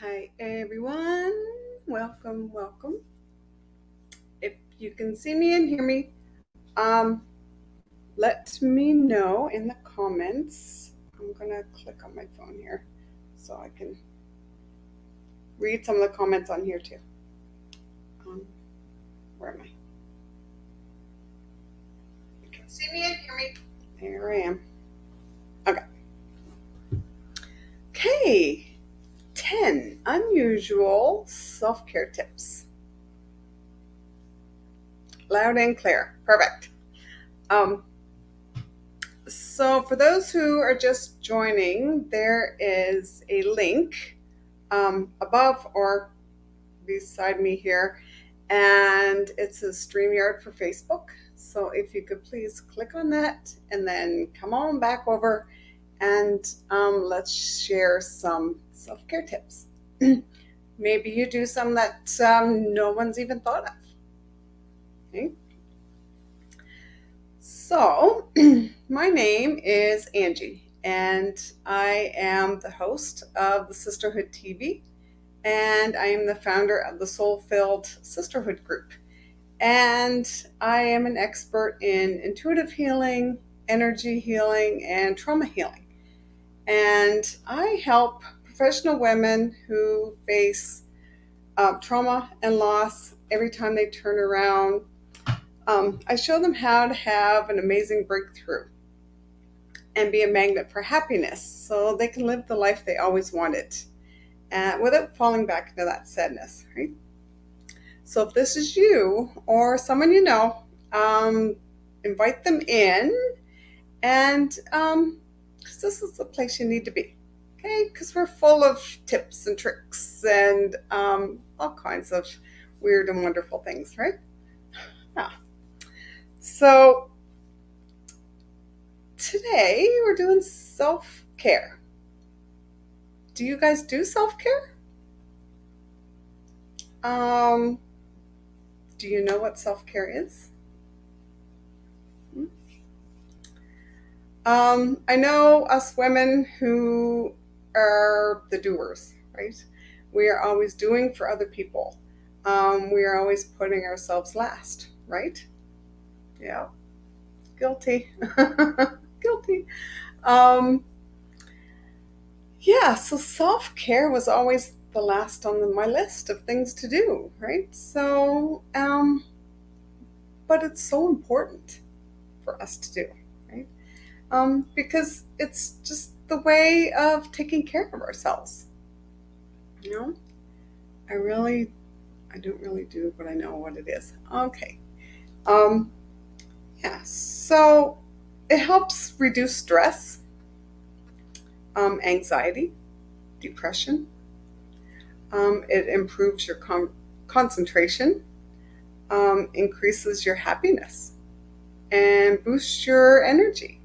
Hi everyone, welcome. If you can see me and hear me, um, let me know in the comments. I'm gonna click on my phone here so I can read some of the comments on here too. Um, where am I? You can see me and hear me. There I am. Okay. Okay. 10 unusual self-care tips. Loud and clear. Perfect. Um, So, for those who are just joining, there is a link above or beside me here, and it's a StreamYard for Facebook. So, if you could please click on that and then come on back over and let's share some self care tips. Maybe you do some that no one's even thought of. Okay? So, my name is Angie, and I am the host of the Sisterhood TV, and I am the founder of the Soul Filled Sisterhood Group. And I am an expert in intuitive healing, energy healing, and trauma healing. And I help professional women who face trauma and loss every time they turn around. I show them how to have an amazing breakthrough and be a magnet for happiness so they can live the life they always wanted without falling back into that sadness, right? So if this is you or someone you know, um, invite them in and 'cause this is the place you need to be, okay? Because we're full of tips and tricks and all kinds of weird and wonderful things, right? Yeah. So today we're doing self care. Do you guys do self care? Um, do you know what self care is? I know us women who are the doers, right? We are always doing for other people. We are always putting ourselves last, right? Yeah, guilty. Guilty. Um, yeah, so self care was always the last on my list of things to do, right? So, but it's so important for us to do, right? Because it's just the way of taking care of ourselves. You know, I really, I don't really do, but I know what it is. Okay. Um, yeah. So it helps reduce stress, anxiety, depression. It improves your concentration, increases your happiness, and boosts your energy.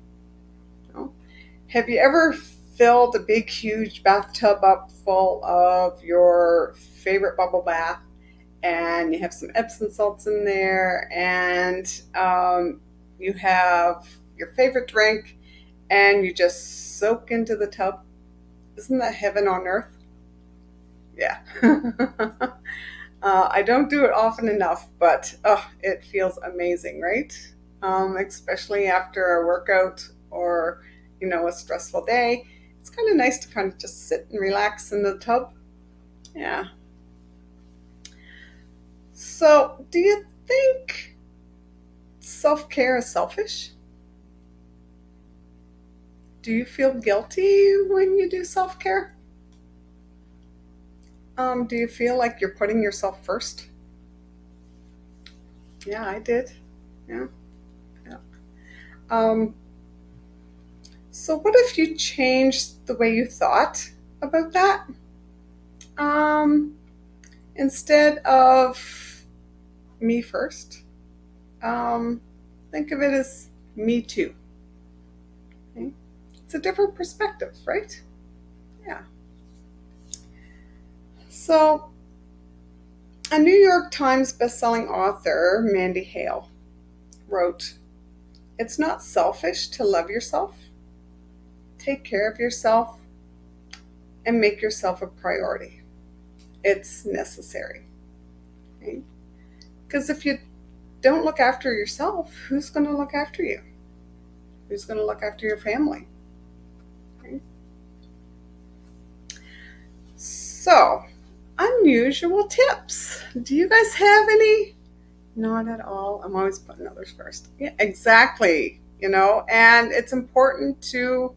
You know? Have you ever filled a big, huge bathtub up full of your favorite bubble bath and you have some Epsom salts in there and you have your favorite drink and you just soak into the tub? Isn't that heaven on earth? Yeah. I don't do it often enough, but it feels amazing, right? Especially after a workout or a stressful day. It's kind of nice to kind of just sit and relax in the tub. Yeah. So, do you think self care is selfish? Do you feel guilty when you do self care? Do you feel like you're putting yourself first? Yeah, I did. Yeah. Yeah. Um, so, what if you changed the way you thought about that? Um, Instead of me first, um, think of it as me too. Okay? It's a different perspective, right? Yeah. So, a New York Times bestselling author, Mandy Hale, wrote, "It's not selfish to love yourself, take care of yourself, and make yourself a priority." it's necessary, right? Because if you don't look after yourself, who's going to look after you? Who's going to look after your family? Right? So, unusual tips. Do you guys have any? Not at all. I'm always putting others first. Yeah, exactly. And it's important to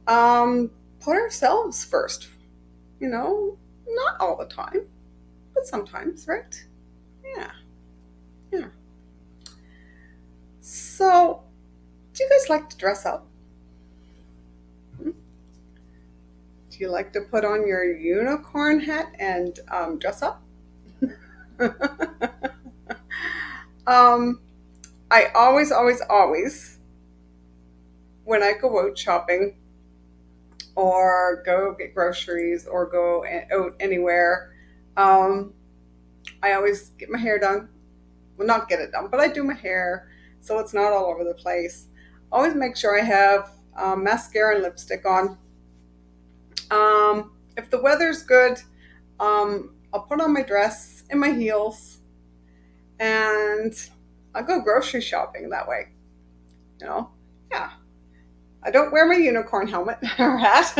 put ourselves first. Not all the time, but sometimes, right? Yeah, yeah. So, do you guys like to dress up? Hmm? Do you like to put on your unicorn hat and dress up? um, I always, always, always, when I go out shopping or go get groceries or go out anywhere, um, I always get my hair done. Well, not get it done, but I do my hair so it's not all over the place. Always make sure I have mascara and lipstick on. If the weather's good, I'll put on my dress and my heels, and I'll go grocery shopping that way. You know, yeah. I don't wear my unicorn helmet or hat.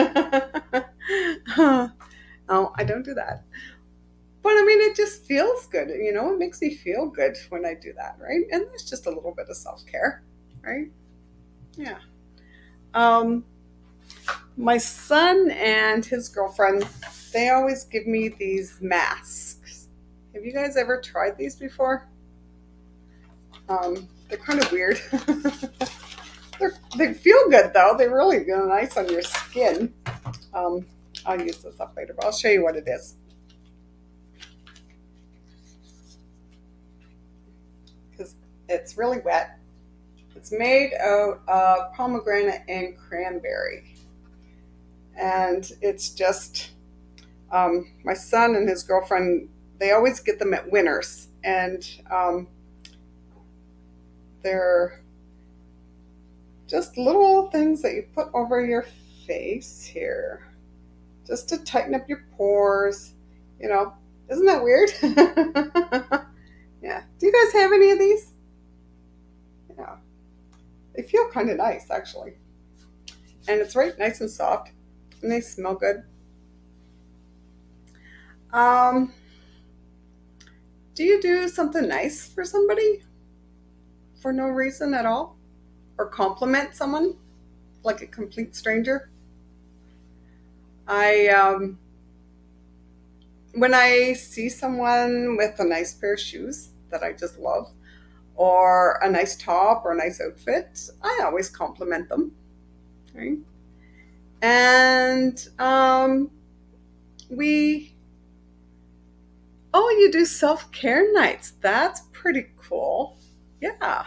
No, I don't do that. But I mean, it just feels good. It makes me feel good when I do that, right? And it's just a little bit of self care, right? Yeah. Um, my son and his girlfriend, they always give me these masks. Have you guys ever tried these before? They're kind of weird. They feel good though. They really feel nice on your skin. Um, I'll use this up later, but I'll show you what it is. Because it's really wet. It's made out of pomegranate and cranberry. And it's just, my son and his girlfriend, they always get them at Winners. And they're just little things that you put over your face here, just to tighten up your pores. You know, isn't that weird? Yeah. Do you guys have any of these? Yeah. They feel kind of nice, actually. And it's right nice and soft. And they smell good. Um, do you do something nice for somebody for no reason at all? Or compliment someone like a complete stranger? I When I see someone with a nice pair of shoes that I just love, or a nice top or a nice outfit, I always compliment them. Right? And we, oh, you do self care nights. That's pretty cool. Yeah.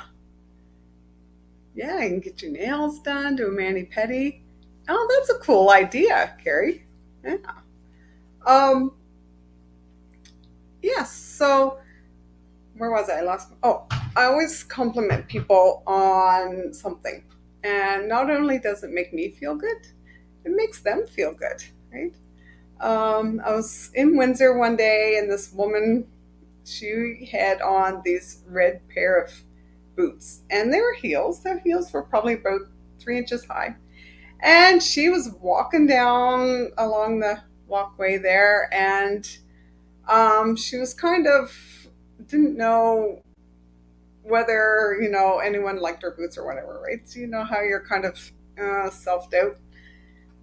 Yeah, you can get your nails done, do a mani pedi. Oh, that's a cool idea, Carrie. Yeah. Um, yes. So where was I? Oh, I always compliment people on something. And not only does it make me feel good, it makes them feel good, right? I was in Windsor one day, and this woman, she had on these red pair of boots, and they were heels. Their heels were probably about 3 inches high. And she was walking down along the walkway there, and she was kind of didn't know whether anyone liked her boots or whatever, right? So you know how you're kind of self doubt.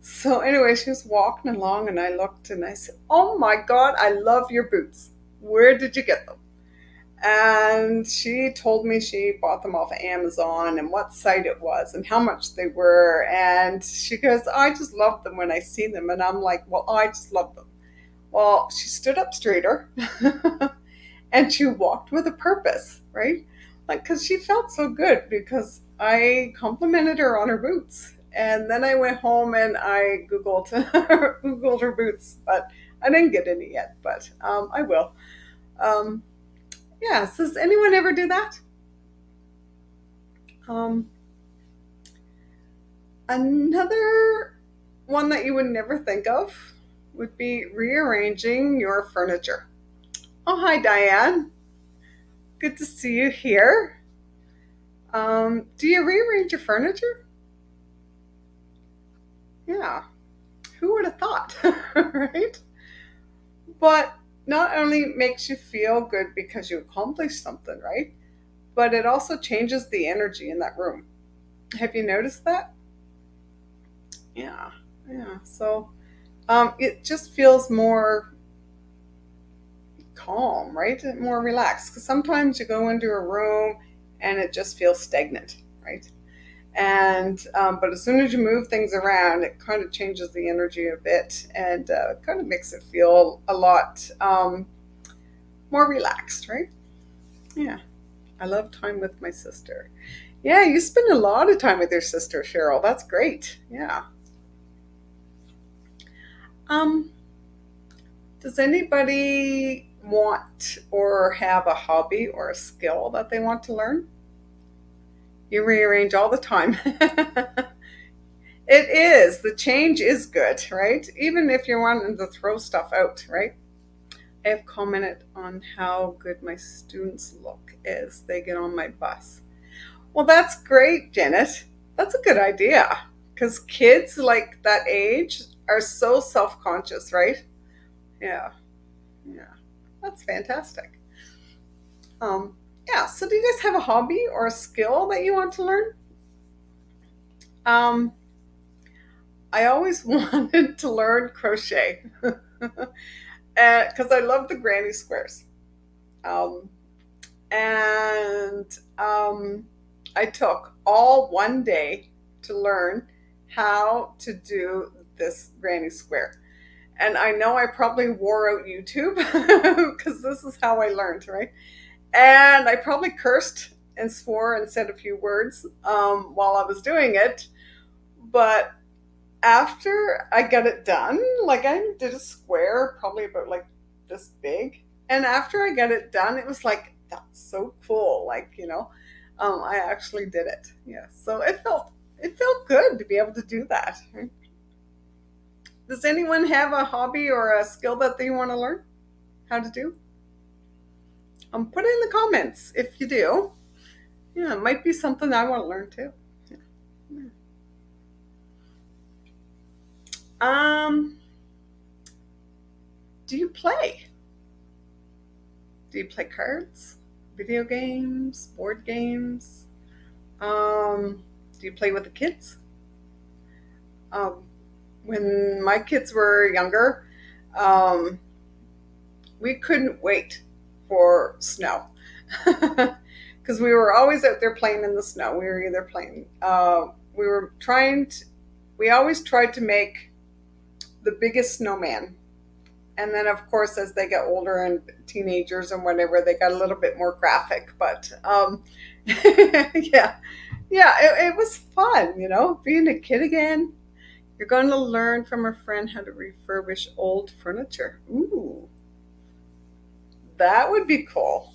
So anyway, she was walking along, and I looked and I said, "Oh my God, I love your boots. Where did you get them?" And she told me she bought them off of Amazon and what site it was and how much they were. And she goes, "I just love them when I see them." And I'm like, "Well, I just love them." Well, she stood up straighter and she walked with a purpose, right? Like, because she felt so good because I complimented her on her boots. And then I went home and I Googled Googled her boots, but I didn't get any yet, but I will. Um, yeah, so does anyone ever do that? Um, Another one that you would never think of would be rearranging your furniture. Oh, hi, Diane. Good to see you here. Do you rearrange your furniture? Yeah, who would have thought, right? But not only makes you feel good because you accomplished something, right? But it also changes the energy in that room. Have you noticed that? Yeah, yeah. So it just feels more calm, right? More relaxed. Because sometimes you go into a room and it just feels stagnant, right? And but as soon as you move things around, it kind of changes the energy a bit and kind of makes it feel a lot more relaxed, right? Yeah, I love time with my sister. Yeah, you spend a lot of time with your sister, Cheryl. That's great. Yeah. Um, does anybody want or have a hobby or a skill that they want to learn? You rearrange all the time. It is. The change is good, right? Even if you're wanting to throw stuff out, right? I have commented on how good my students look as they get on my bus. Well, that's great, Janet. That's a good idea. Because kids like that age are so self conscious, right? Yeah, yeah. That's fantastic. Um, yeah, so do you guys have a hobby or a skill that you want to learn? Um, I always wanted to learn crochet because I love the granny squares. Um, and I took all one day to learn how to do this granny square. And I know I probably wore out YouTube because this is how I learned, right? And I probably cursed and swore and said a few words while I was doing it. But after I got it done, like I did a square probably about like this big. And after I got it done, it was like, that's so cool. Like, I actually did it. Yeah. So it felt good to be able to do that. Does anyone have a hobby or a skill that they want to learn how to do? Put it in the comments if you do. Yeah, it might be something I want to learn too. Yeah. Um, do you play? Do you play cards, video games, board games? Do you play with the kids? Um, when my kids were younger, um, we couldn't wait for snow because we were always out there playing in the snow. We were either playing, we were trying to, we always tried to make the biggest snowman. And then, of course, as they get older and teenagers and whatever, they got a little bit more graphic. But yeah, yeah, it was fun, being a kid again. You're going to learn from a friend how to refurbish old furniture. Ooh, that would be cool.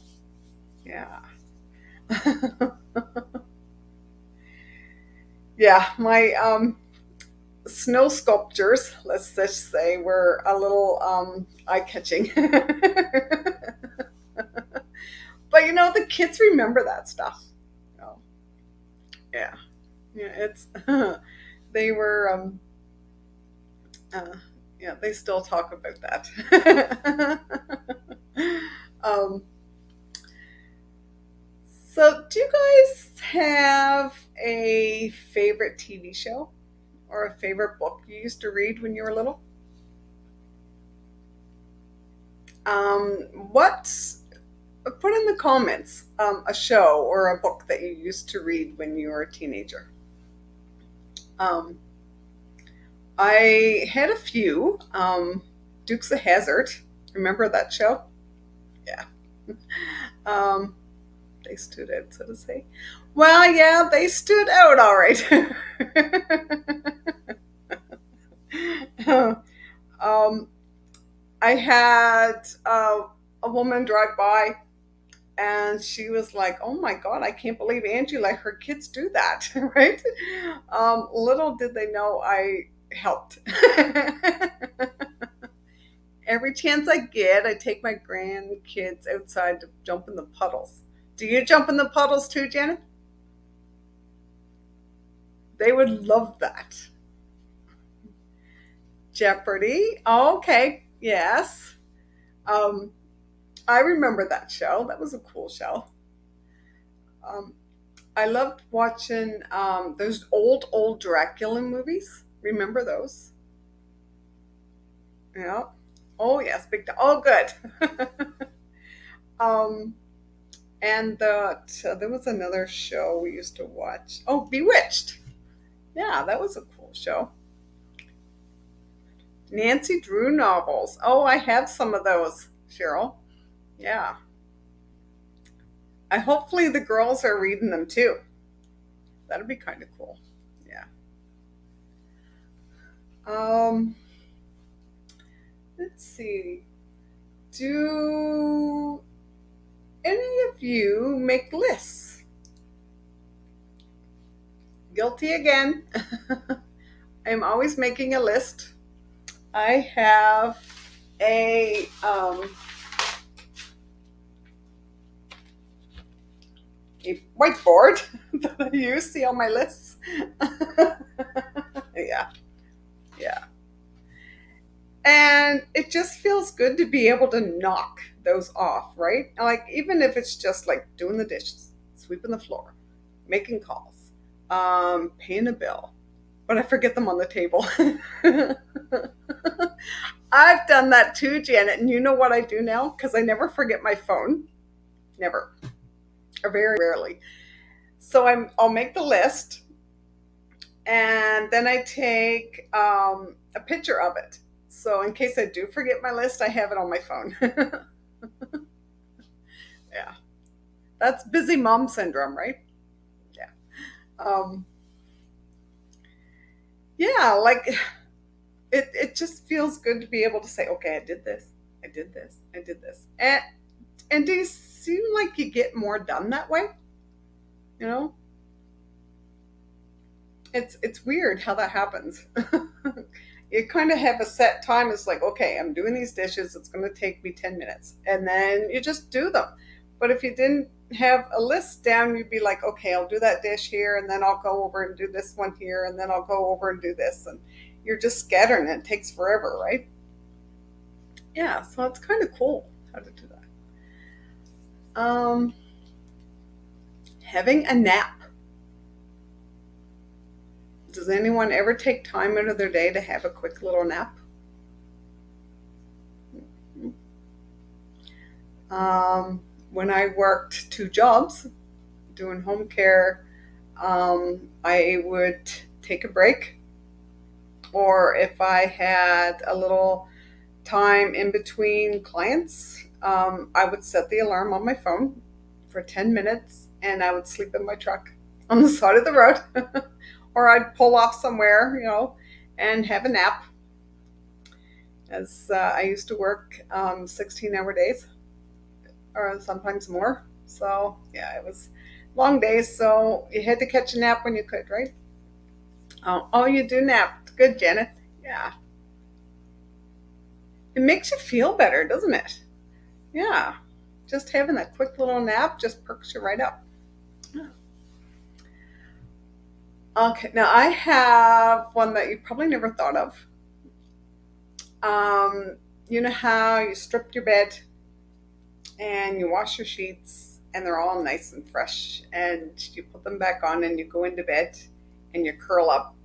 Yeah. Yeah, my snow sculptures, let's just say, were a little eye catching. But the kids remember that stuff. Oh, yeah. Yeah, it's they were uh, yeah, they still talk about that. um, so do you guys have a favorite TV show or a favorite book you used to read when you were little? What Put in the comments a show or a book that you used to read when you were a teenager. Um, I had a few. Dukes of Hazzard. Remember that show? Yeah. Um, they stood out, so to say. Well, yeah, they stood out all right. um, I had a woman drive by and she was like, "Oh my God, I can't believe Angie let her kids do that." Right? Little did they know I helped. Every chance I get, I take my grandkids outside to jump in the puddles. Do you jump in the puddles too, Janet? They would love that. Jeopardy. Oh, okay. Yes. Um, I remember that show. That was a cool show. Um, I loved watching those old Dracula movies. Remember those? Yeah. Oh yes, big. Oh, good. um, and there was another show we used to watch. Oh, Bewitched. Yeah, that was a cool show. Nancy Drew novels. Oh, I have some of those, Cheryl. Yeah. I hopefully the girls are reading them too. That'd be kind of cool. Yeah. Um, let's see. Do any of you make lists? Guilty again. I'm always making a list. I have a whiteboard that I use. See all my lists? Yeah, yeah. And it just feels good to be able to knock those off, right? Like, even if it's just like doing the dishes, sweeping the floor, making calls, paying a bill, but I forget them on the table. I've done that too, Janet. And you know what I do now? Because I never forget my phone. Never. Or very rarely. So I'll make the list and then I take a picture of it. So in case I do forget my list, I have it on my phone. Yeah. That's busy mom syndrome, right? Yeah. Um, yeah, like it just feels good to be able to say, okay, I did this, I did this, I did this. And do you seem like you get more done that way? You know? It's weird how that happens. You kind of have a set time. It's like, okay, I'm doing these dishes. It's going to take me 10 minutes. And then you just do them. But if you didn't have a list down, you'd be like, okay, I'll do that dish here, and then I'll go over and do this one here, and then I'll go over and do this. And you're just scattering. It takes forever, right? Yeah, so it's kind of cool how to do that. Having a nap. Does anyone ever take time out of their day to have a quick little nap? When I worked two jobs doing home care, I would take a break, or if I had a little time in between clients, I would set the alarm on my phone for 10 minutes and I would sleep in my truck on the side of the road. Or I'd pull off somewhere, and have a nap. As I used to work 16-hour days, or sometimes more. So yeah, it was long days. So you had to catch a nap when you could, right? Oh, you do nap. Good, Janet. Yeah, it makes you feel better, doesn't it? Yeah, just having that quick little nap just perks you right up. Yeah. Okay, now I have one that you probably never thought of. You know how you strip your bed and you wash your sheets and they're all nice and fresh and you put them back on and you go into bed and you curl up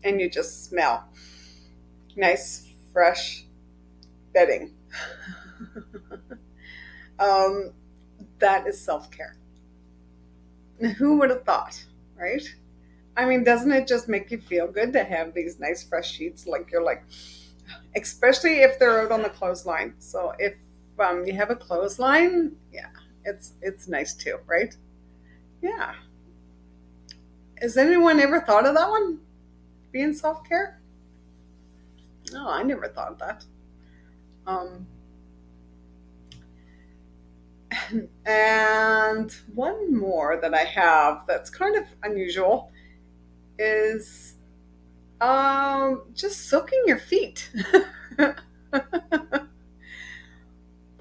and you just smell nice, fresh bedding. um, that is self care. Who would have thought, right? I mean, doesn't it just make you feel good to have these nice, fresh sheets? Like you're like, especially if they're out on the clothesline. So if you have a clothesline, yeah, it's nice too, right? Yeah. Has anyone ever thought of that one? Being self care? No, I never thought of that. Um, and one more that I have that's kind of unusual is just soaking your feet.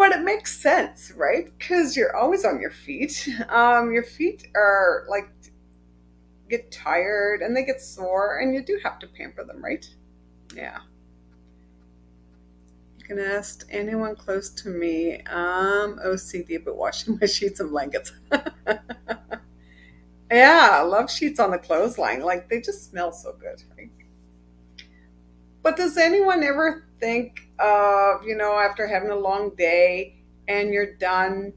But it makes sense, right? Because you're always on your feet. Your feet are like get tired and they get sore, and you do have to pamper them, right? Yeah. You can ask anyone close to me. OCD, but washing my sheets and blankets. Yeah, I love sheets on the clothesline. Like they just smell so good, right? But does anyone ever think of, after having a long day and you're done,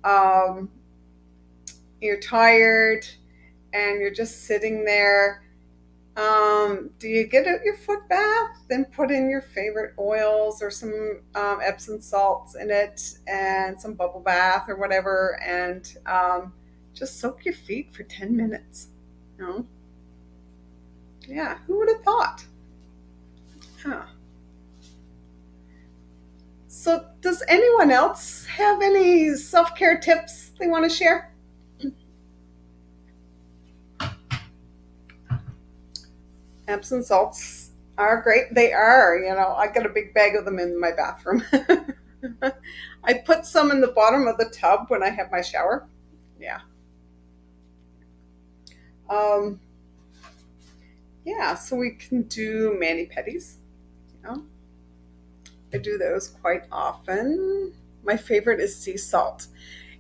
um, you're tired, and you're just sitting there? Do you get out your foot bath, then put in your favorite oils or some Epsom salts in it and some bubble bath or whatever, and just soak your feet for 10 minutes? No? Yeah, who would have thought? Huh. So, does anyone else have any self care tips they want to share? Epsom salts are great. They are. I got a big bag of them in my bathroom. I put some in the bottom of the tub when I have my shower. Yeah. Um, yeah, so we can do mani pedis. You know, I do those quite often. My favorite is sea salt.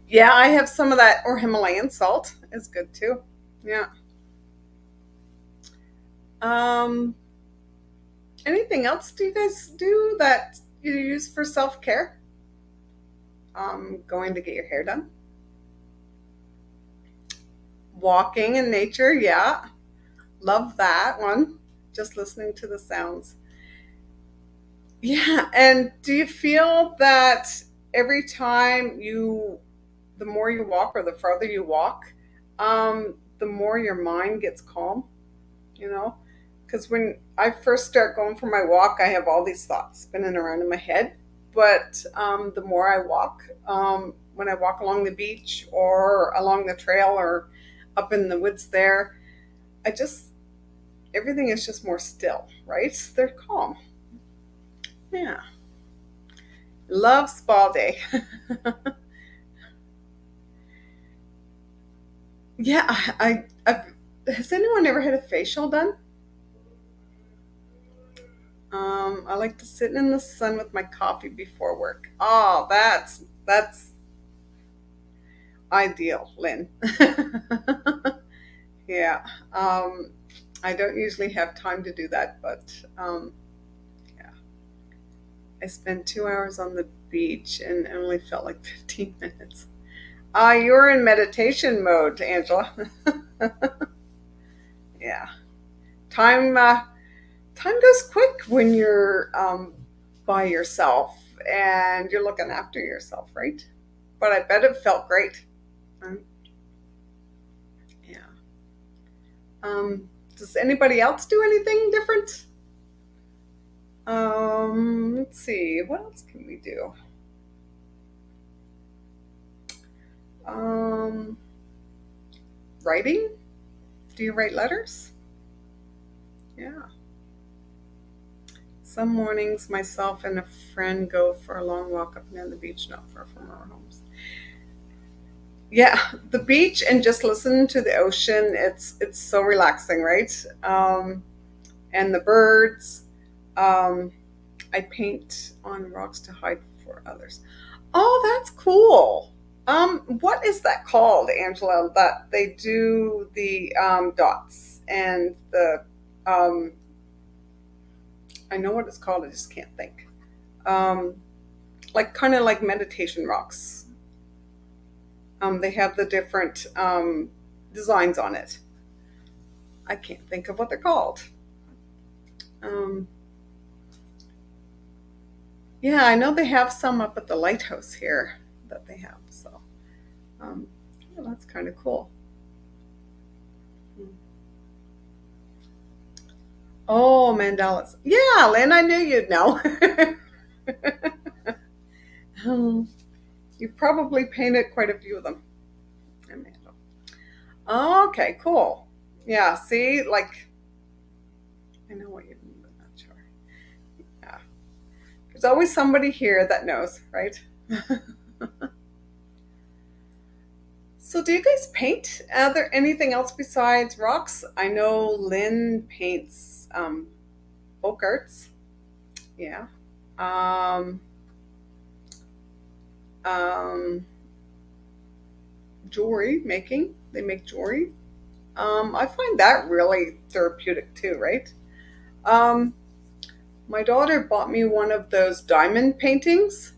Yeah, I have some of that, or Himalayan salt is good too. Yeah. Um, Anything else do you guys do that you use for self care? Going to get your hair done, walking in nature. Yeah, love that one. Just listening to the sounds. Yeah, and do you feel that every time the more you walk or the farther you walk, the more your mind gets calm? You know, because when I first start going for my walk, I have all these thoughts spinning around in my head. But the more I walk, when I walk along the beach or along the trail or up in the woods there, I just, everything is just more still, right? They're calm. Yeah. Love spa day. Yeah, has anyone ever had a facial done? I like to sit in the sun with my coffee before work. Oh, that's ideal, Lynn. Yeah. I don't usually have time to do that, but yeah, I spent 2 hours on the beach and it only felt like 15 minutes. You're in meditation mode, Angela. Yeah. Time time goes quick when you're by yourself and you're looking after yourself, right? But I bet it felt great. Um, yeah. Does anybody else do anything different? Let's see. What else can we do? Um, Writing? Do you write letters? Yeah. Some mornings, myself and a friend go for a long walk up and down the beach, not far from our homes. Yeah, the beach and just listen to the ocean. It's so relaxing, right? And the birds. Um, I paint on rocks to hide for others. Oh, that's cool. What is that called, Angela? That they do the dots and the um, I know what it's called. I just can't think. Um, like kind of like meditation rocks. They have the different designs on it. I can't think of what they're called. Um, yeah, I know they have some up at the lighthouse here that they have. So um, yeah, that's kind of cool. Oh, mandalas. Yeah, Lynn, I knew you'd know. Um, You've probably painted quite a few of them. Amanda. Okay, cool. Yeah, see, like, I know what you mean, but not sure. Yeah. There's always somebody here that knows, right? So, do you guys paint? Are there anything else besides rocks? I know Lynn paints folk arts. Yeah. Um, um, Jewelry making. They make jewelry. I find that really therapeutic too, right? Um, my daughter bought me one of those diamond paintings.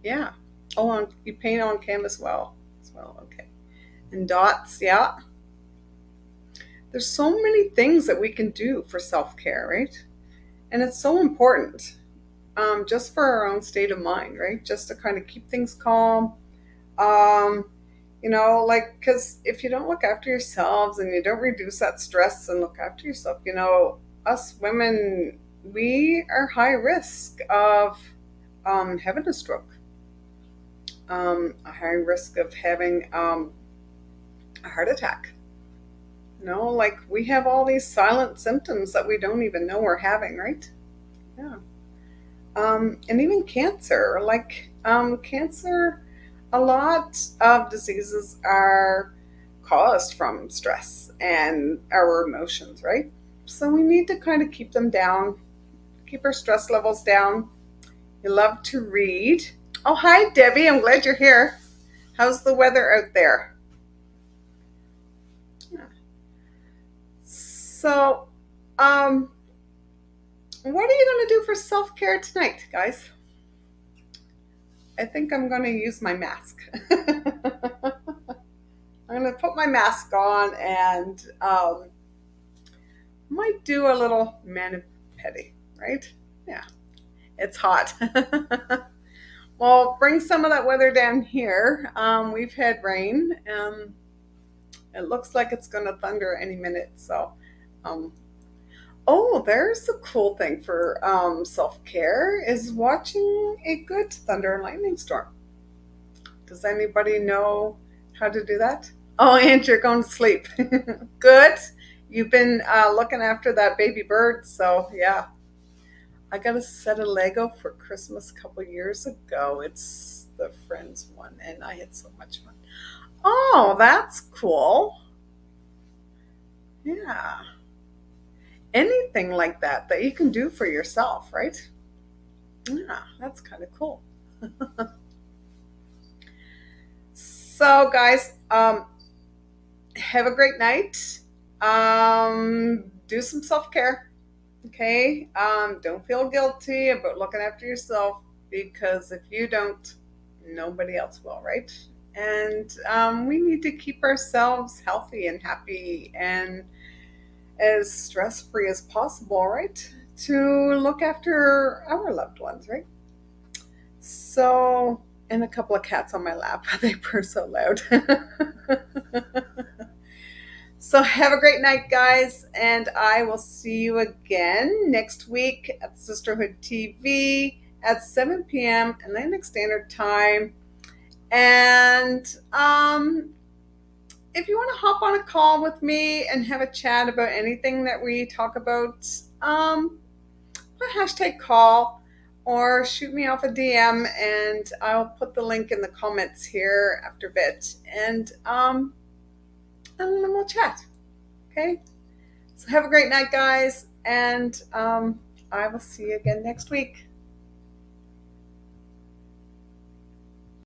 Yeah. Oh, you paint on canvas well as well. Okay. And dots. Yeah. There's so many things that we can do for self care, right? And it's so important, just for our own state of mind, right? Just to kind of keep things calm. Um, like, because if you don't look after yourselves and you don't reduce that stress and look after yourself, us women, we are high risk of having a stroke, a high risk of having a heart attack. Like we have all these silent symptoms that we don't even know we're having, right? Yeah. And even cancer, like cancer, a lot of diseases are caused from stress and our emotions, right? So we need to kind of keep them down, keep our stress levels down. You love to read. Oh, hi, Debbie. I'm glad you're here. How's the weather out there? Yeah. So, um, what are you going to do for self care tonight, guys? I think I'm going to use my mask. I'm going to put my mask on and might do a little mani pedi, right? Yeah, it's hot. Well, bring some of that weather down here. We've had rain. It looks like it's going to thunder any minute. So, um, oh, there's a cool thing for self care is watching a good thunder and lightning storm. Does anybody know how to do that? Oh, and you're going to sleep. Good. You've been looking after that baby bird. So, yeah. I got a set of Lego for Christmas a couple years ago. It's the Friends one, and I had so much fun. Oh, that's cool. Yeah. Anything like that you can do for yourself, right? Yeah, that's kind of cool. So, guys, have a great night. Do some self care. Okay. Don't feel guilty about looking after yourself because if you don't, nobody else will, right? And we need to keep ourselves healthy and happy and as stress free as possible, right? To look after our loved ones, right? So, and a couple of cats on my lap. They purr so loud. So have a great night, guys, and I will see you again next week at Sisterhood TV at 7 p.m. Atlantic Standard Time. And if you want to hop on a call with me and have a chat about anything that we talk about, put hashtag call or shoot me off a DM, and I'll put the link in the comments here after a bit. And then we'll chat. Okay? So have a great night, guys, and I will see you again next week.